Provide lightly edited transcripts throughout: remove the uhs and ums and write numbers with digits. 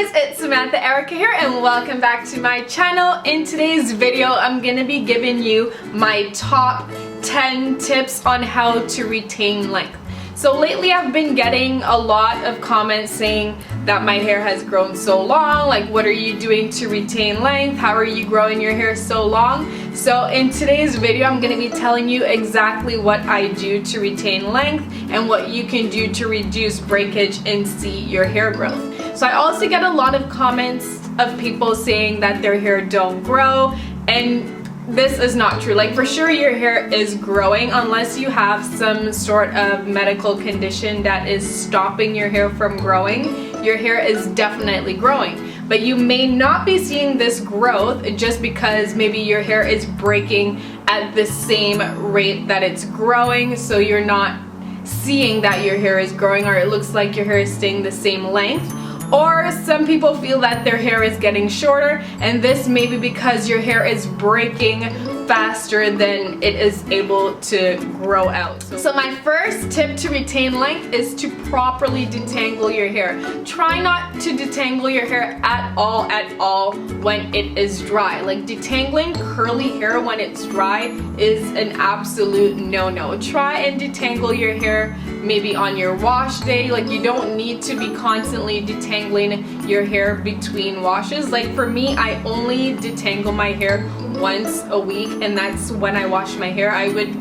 guys, it's Samantha Erica here and welcome back to my channel. In today's video, I'm gonna be giving you my top 10 tips on how to retain length. So lately I've been getting a lot of comments saying that my hair has grown so long, like what are you doing to retain length? How are you growing your hair so long? So in today's video I'm going to be telling you exactly what I do to retain length and what you can do to reduce breakage and see your hair growth. So I also get a lot of comments of people saying that their hair don't grow, and this is not true. Like, for sure your hair is growing unless you have some sort of medical condition that is stopping your hair from growing. Your hair is definitely growing, but you may not be seeing this growth just because maybe your hair is breaking at the same rate that it's growing, so you're not seeing that your hair is growing, or it looks like your hair is staying the same length. Or some people feel that their hair is getting shorter, and this may be because your hair is breaking faster than it is able to grow out. So my first tip to retain length is to properly detangle your hair. Try not to detangle your hair at all when it is dry. Like, detangling curly hair when it's dry is an absolute no-no. Try and detangle your hair maybe on your wash day. Like, you don't need to be constantly detangling your hair between washes. Like, for me, I only detangle my hair once a week, and that's when I wash my hair. I would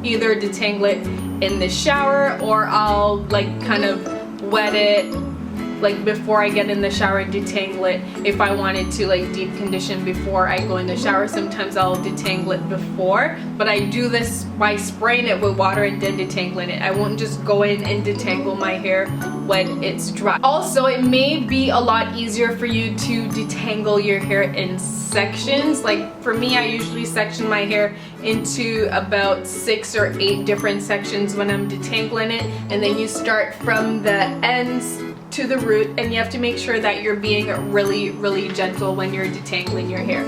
either detangle it in the shower, or I'll like kind of wet it like before I get in the shower and detangle it. If I wanted to like deep condition before I go in the shower, sometimes I'll detangle it before, but I do this by spraying it with water and then detangling it. I won't just go in and detangle my hair when it's dry. Also, it may be a lot easier for you to detangle your hair in sections. Like, for me, I usually section my hair into about 6 or 8 different sections when I'm detangling it, and then you start from the ends to the root, and you have to make sure that you're being really gentle when you're detangling your hair.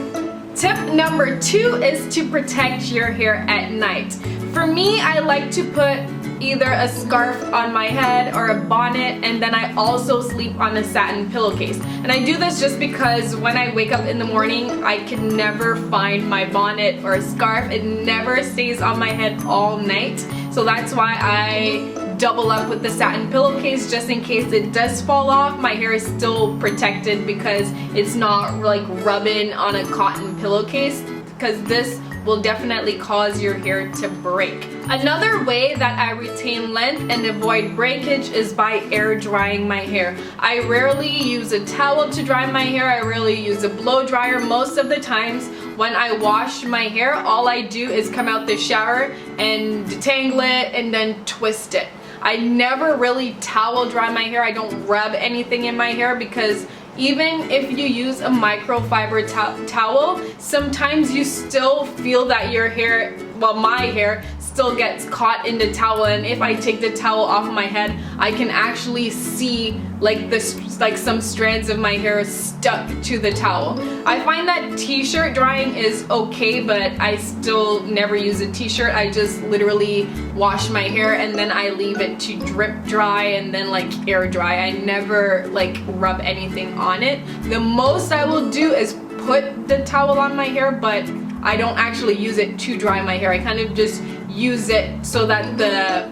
Tip number 2 is to protect your hair at night. For me, I like to put either a scarf on my head or a bonnet, and then I also sleep on a satin pillowcase. And I do this just because when I wake up in the morning, I can never find my bonnet or scarf. It never stays on my head all night, so that's why I double up with the satin pillowcase, just in case it does fall off. My hair is still protected because it's not like rubbing on a cotton pillowcase, because this will definitely cause your hair to break. Another way that I retain length and avoid breakage is by air drying my hair. I rarely use a towel to dry my hair. I rarely use a blow dryer. Most of the times when I wash my hair, all I do is come out the shower and detangle it and then twist it. I never really towel dry my hair. I don't rub anything in my hair, because even if you use a microfiber towel, sometimes you still feel that your hair, well, my hair still gets caught in the towel, and if I take the towel off my head, I can actually see like this, like some strands of my hair stuck to the towel. I find that t-shirt drying is okay, but I still never use a t-shirt. I just literally wash my hair and then I leave it to drip dry and then like air dry. I never like rub anything on it. The most I will do is put the towel on my hair, but I don't actually use it to dry my hair. I kind of just use it so that the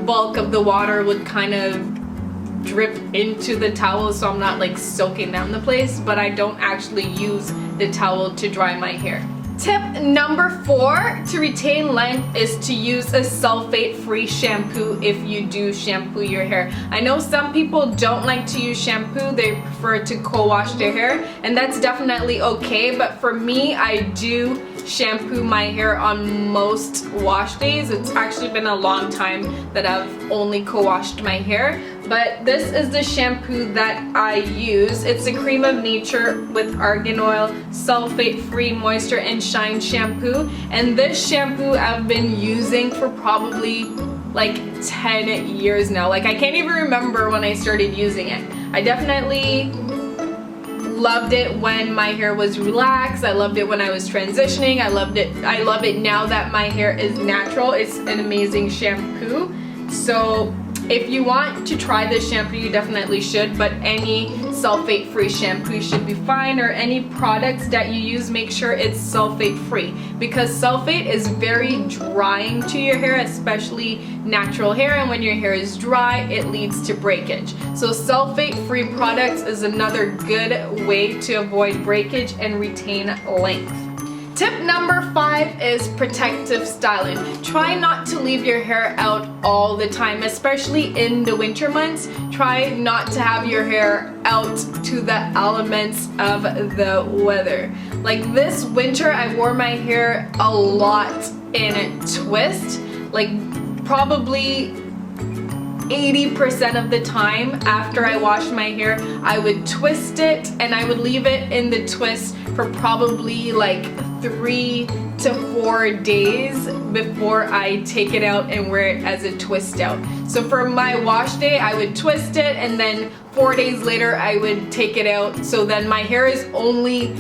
bulk of the water would kind of drip into the towel, so I'm not like soaking down the place, but I don't actually use the towel to dry my hair. Tip number 4 to retain length is to use a sulfate-free shampoo if you do shampoo your hair. I know some people don't like to use shampoo, they prefer to co-wash their hair, and that's definitely okay, but for me, I do shampoo my hair on most wash days. It's actually been a long time that I've only co-washed my hair, but this is the shampoo that I use. It's a cream of nature with argan oil, sulfate-free moisture and shine shampoo, and this shampoo I've been using for probably like 10 years now. Like, I can't even remember when I started using it. I definitely loved it when my hair was relaxed. I loved it when I was transitioning. I love it now that my hair is natural. It's an amazing shampoo. So If you want to try this shampoo, you definitely should, but any sulfate-free shampoo should be fine, or any products that you use, make sure it's sulfate-free, because sulfate is very drying to your hair, especially natural hair, and when your hair is dry, it leads to breakage. So sulfate-free products is another good way to avoid breakage and retain length. Tip number 5 is protective styling. Try not to leave your hair out all the time, especially in the winter months. Try not to have your hair out to the elements of the weather. Like this winter, I wore my hair a lot in a twist, like probably 80% of the time after I washed my hair, I would twist it, and I would leave it in the twist for probably like 3 to 4 days before I take it out and wear it as a twist out. So for my wash day, I would twist it, and then 4 days later I would take it out. So then my hair is only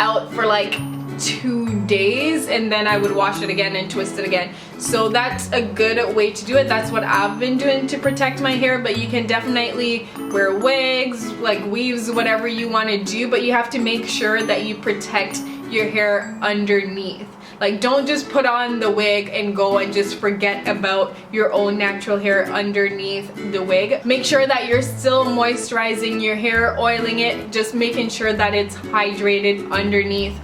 out for like 2 days, and then I would wash it again and twist it again. So that's a good way to do it. That's what I've been doing to protect my hair, but you can definitely wear wigs, like weaves, whatever you want to do, but you have to make sure that you protect your hair underneath. Like, don't just put on the wig and go and just forget about your own natural hair underneath the wig. Make sure that you're still moisturizing your hair, oiling it, just making sure that it's hydrated underneath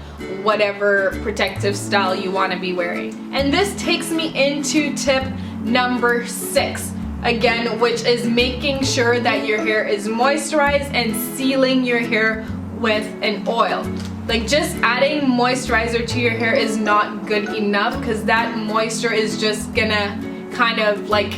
whatever protective style you want to be wearing. And this takes me into tip number 6. Again, which is making sure that your hair is moisturized and sealing your hair with an oil. Like, just adding moisturizer to your hair is not good enough, because that moisture is just gonna kind of like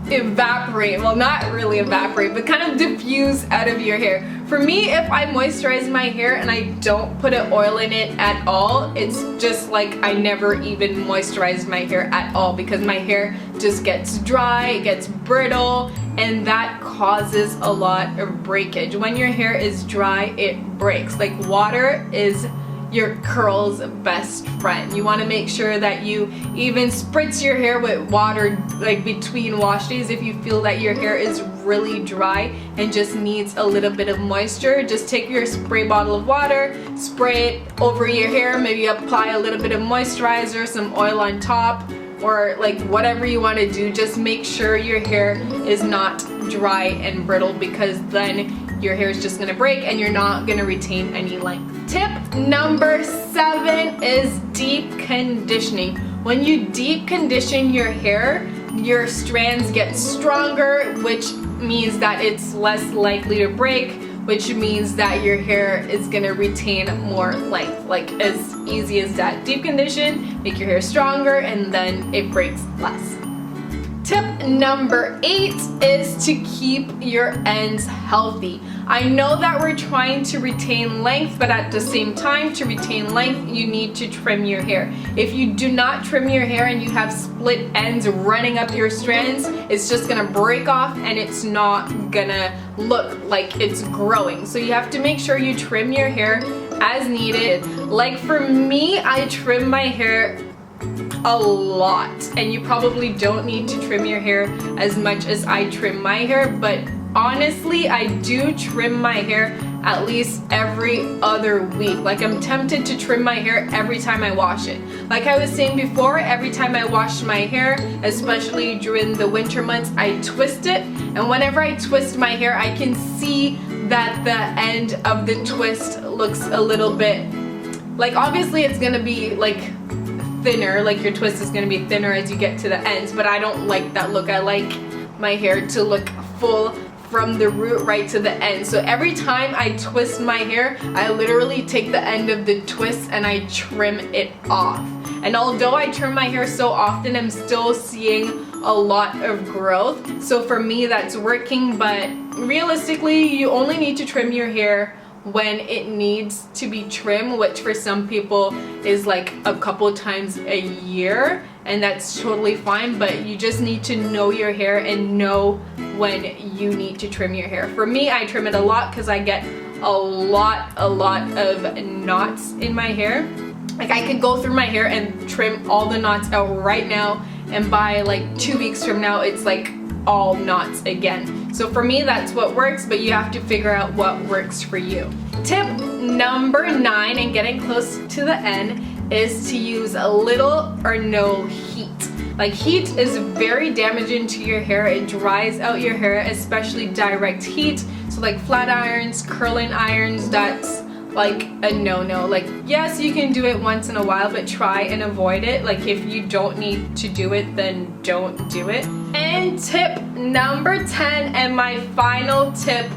evaporate. Well, not really evaporate, but kind of diffuse out of your hair. For me, if I moisturize my hair and I don't put an oil in it at all, it's just like I never even moisturized my hair at all, because my hair just gets dry, it gets brittle, and that causes a lot of breakage. When your hair is dry, it breaks. Like, water is your curl's best friend. You want to make sure that you even spritz your hair with water, like between wash days, if you feel that your hair is really dry and just needs a little bit of moisture. Just take your spray bottle of water, spray it over your hair, maybe apply a little bit of moisturizer, some oil on top, or like whatever you want to do. Just make sure your hair is not dry and brittle, because then your hair is just gonna break and you're not gonna retain any length. Tip number 7 is deep conditioning. When you deep condition your hair, your strands get stronger, which means that it's less likely to break, which means that your hair is gonna retain more length. Like, as easy as that. Deep condition, make your hair stronger, and then it breaks less. Tip number 8 is to keep your ends healthy. I know that we're trying to retain length, but at the same time, to retain length, you need to trim your hair. If you do not trim your hair and you have split ends running up your strands, it's just gonna break off and it's not gonna look like it's growing. So you have to make sure you trim your hair as needed. Like for me, I trim my hair a lot, and you probably don't need to trim your hair as much as I trim my hair, but honestly, I do trim my hair at least every other week. Like, I'm tempted to trim my hair every time I wash it. Like I was saying before, every time I wash my hair, especially during the winter months, I twist it, and whenever I twist my hair, I can see that the end of the twist looks a little bit, like, obviously it's gonna be like thinner, like your twist is gonna be thinner as you get to the ends, but I don't like that look. I like my hair to look full from the root right to the end. So every time I twist my hair, I literally take the end of the twist and I trim it off. And although I trim my hair so often, I'm still seeing a lot of growth. So for me, that's working, but realistically, you only need to trim your hair when it needs to be trimmed, which for some people is like a couple times a year, and that's totally fine, but you just need to know your hair and know when you need to trim your hair. For me, I trim it a lot because I get a lot of knots in my hair. Like, I could go through my hair and trim all the knots out right now, and by like 2 weeks from now, it's like all knots again. So for me, that's what works, but you have to figure out what works for you. Tip number 9, and getting close to the end, is to use a little or no heat. Like, heat is very damaging to your hair. It dries out your hair, especially direct heat. So like flat irons, curling irons, that's like a no-no. Like, yes, you can do it once in a while, but try and avoid it. Like, if you don't need to do it, then don't do it. And tip number 10, and my final tip,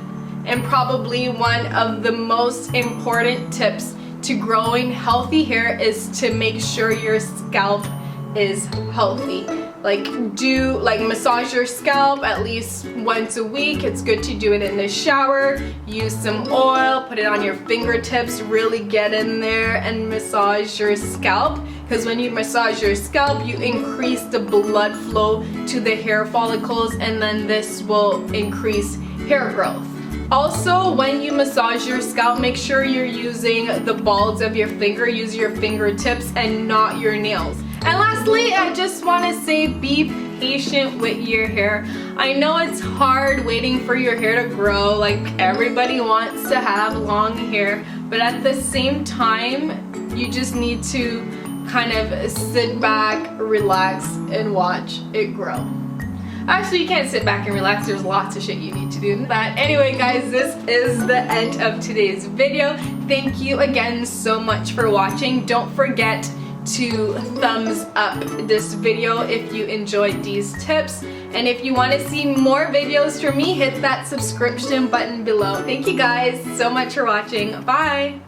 and probably one of the most important tips to growing healthy hair, is to make sure your scalp is healthy. Like, massage your scalp at least once a week. It's good to do it in the shower. Use some oil, put it on your fingertips, really get in there and massage your scalp, because when you massage your scalp, you increase the blood flow to the hair follicles, and then this will increase hair growth. Also, when you massage your scalp, make sure you're using the balls of your finger. Use your fingertips and not your nails. And lastly, I just want to say, be patient with your hair. I know it's hard waiting for your hair to grow. Like, everybody wants to have long hair, but at the same time, you just need to kind of sit back, relax, and watch it grow. Actually, you can't sit back and relax. There's lots of shit you need to do. But anyway, guys, this is the end of today's video. Thank you again so much for watching. Don't forget to thumbs up this video if you enjoyed these tips. And if you want to see more videos from me, hit that subscription button below. Thank you guys so much for watching. Bye!